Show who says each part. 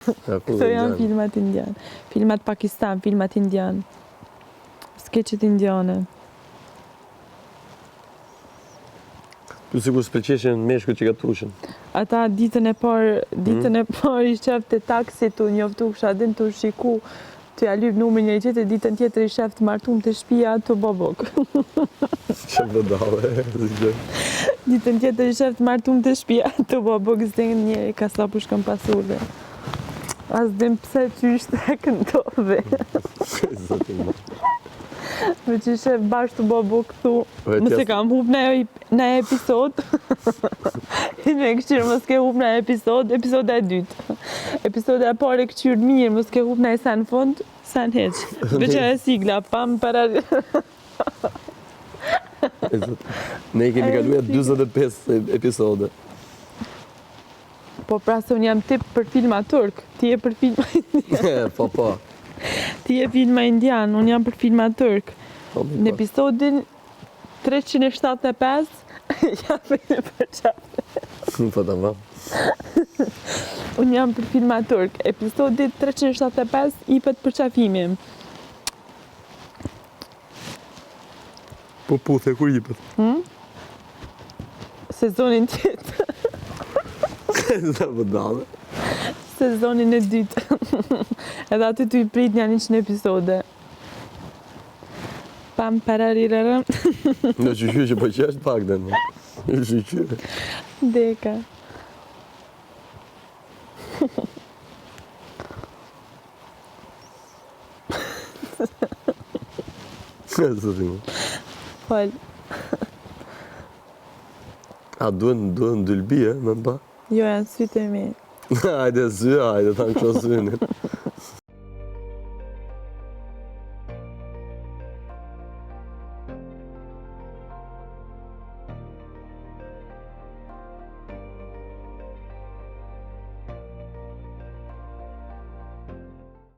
Speaker 1: Këto janë filmat indian. Filmat Pakistan, filmat indian. Skeqet indiane.
Speaker 2: Tu sigur s'pëlqeshin meshkujt që gatushin.
Speaker 1: Ata ditën e parë i shef të taksit u njoftu kisha din të shiku të ja lyp numrin njëri tjetër, ditën tjetër i shef të martum të shtëpia të bobok.
Speaker 2: Që vëdave,
Speaker 1: Ditën tjetër i shef të martum të shtëpia të bobok, s'den njëri ka sa për shkon pasurve. As din pse qysh të këndove. Me që shef bashkë të bobok këtu, mëse kam hup në episod. Me këshirë mos ke hup në episoda e dytë. Episoda e parë e këqyrë mirë, mos ke hup në e sen fund, sen heq. Veqa e sigla, pam para...
Speaker 2: Ne i kemi kaluar 45 episode.
Speaker 1: Po pra se unë jam tip për filma turk, ti je për filma indian.
Speaker 2: Po.
Speaker 1: Ti je filma indian, unë jam për filma turk. Në episodin 375, jam për qatë.
Speaker 2: Po të ma.
Speaker 1: Unë jam për filma turk. Episodit 375 i pët për qafimim.
Speaker 2: Po puthe, kur i pët?
Speaker 1: Sezonin tjetër.
Speaker 2: Sa vëdave.
Speaker 1: Sezonin e dytë. Edhe aty të i prit një 100 episode. Pam pararirarëm.
Speaker 2: Në qyqy që po qesht pak dhe në. Në qyqy.
Speaker 1: Deka.
Speaker 2: Së të timu.
Speaker 1: Fal.
Speaker 2: A duen dylbi, me mba?
Speaker 1: Jo, janë sytë e mi.
Speaker 2: Hajde sy, hajde, ta në kështë synit.